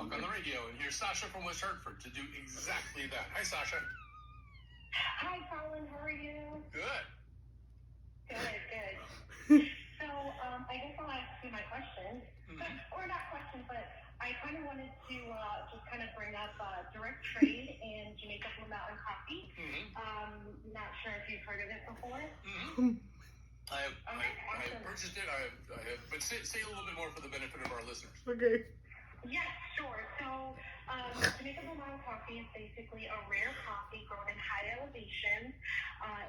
talk on the radio. And here's Sasha from West Hartford to do exactly that. Hi, Sasha. Hi, Colin. How are you? Good. Good. So, I guess I'll ask you my questions. Or not questions, but I kind of wanted to just kind of bring up direct trade and Jamaica Blue Mountain Coffee. Not sure if you've heard of it before. I have purchased it. I have, but say a little bit more for the benefit of our listeners. Okay. Yes, sure. So, Jamaica Blue Mountain Coffee is basically a rare coffee grown in high elevation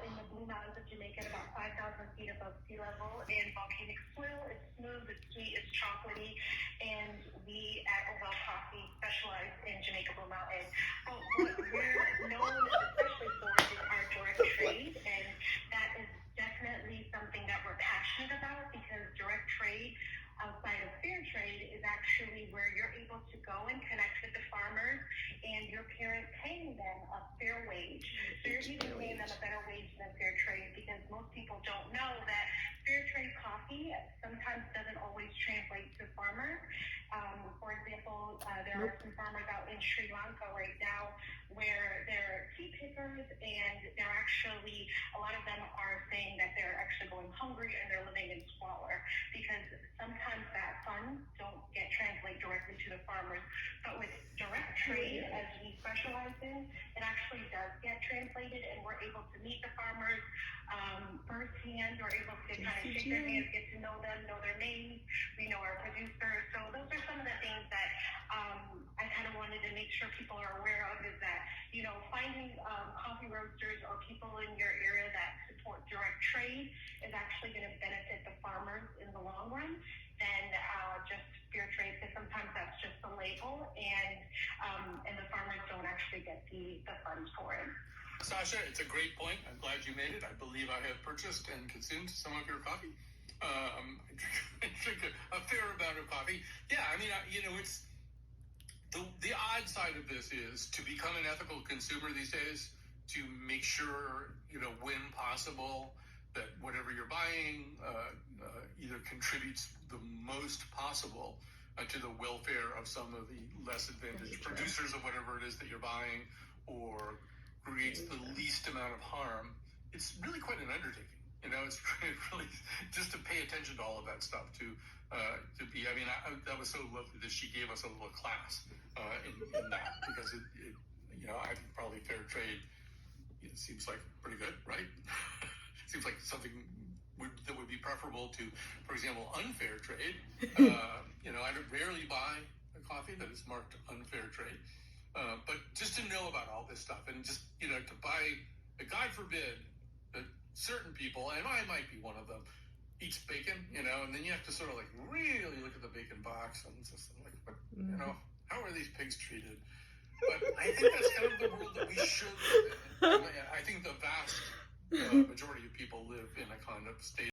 in the Blue Mountains of Jamaica at about 5,000 feet above sea level in volcanic soil. It's smooth, it's sweet, it's chocolatey, and we at Ovelle Coffee specialize in Jamaica Blue Mountain. But what we're known especially for is our direct trade, and that is definitely something that we're passionate about because direct trade outside of fair trade is actually where you're able to go and connect with the farmers and your parents paying them a fair wage. So you're even paying them a better wage than fair trade because most people don't know that fair trade coffee sometimes doesn't always translate to farmers. For example, there are some farmers out in Sri Lanka right now where they're tea pickers and they're actually, a lot of them are saying that they're actually going hungry and they're living in squalor because sometimes that funds don't get translated directly to the farmers. But with direct trade, as we specialize in, it actually does get translated and we're able to meet the farmers firsthand. We're able to kind of shake their hands, get to know them, know their names. We know our producers. So those are some of the things that I kind of wanted to make sure people are aware of is that, you know, finding coffee roasters or people in your area that support direct trade is actually going to benefit the farmers in the long run than just fair trade, because sometimes that's just a label and the farmers don't actually get the funds for it. Sasha, it's a great point. I'm glad you made it. I believe I have purchased and consumed some of your coffee. I drink a fair amount of coffee. Yeah, I mean, it's the odd side of this is to become an ethical consumer these days, to make sure, when possible, that whatever you're buying either contributes the most possible to the welfare of some of the less advantaged producers of whatever it is that you're buying, or creates the least amount of harm. It's really quite an undertaking. It's really just to pay attention to all of that stuff. That was so lovely that she gave us a little class in that, because I think probably fair trade seems like pretty good, right? Seems like something that would be preferable to, for example, unfair trade. I rarely buy a coffee that is marked unfair trade. But just to know about all this stuff and just, to buy, God forbid that certain people, and I might be one of them, eats bacon, and then you have to sort of like really look at the bacon box and just like, how are these pigs treated? But I think that's kind of the world that we should live in. I think the vast majority of people live in a kind of state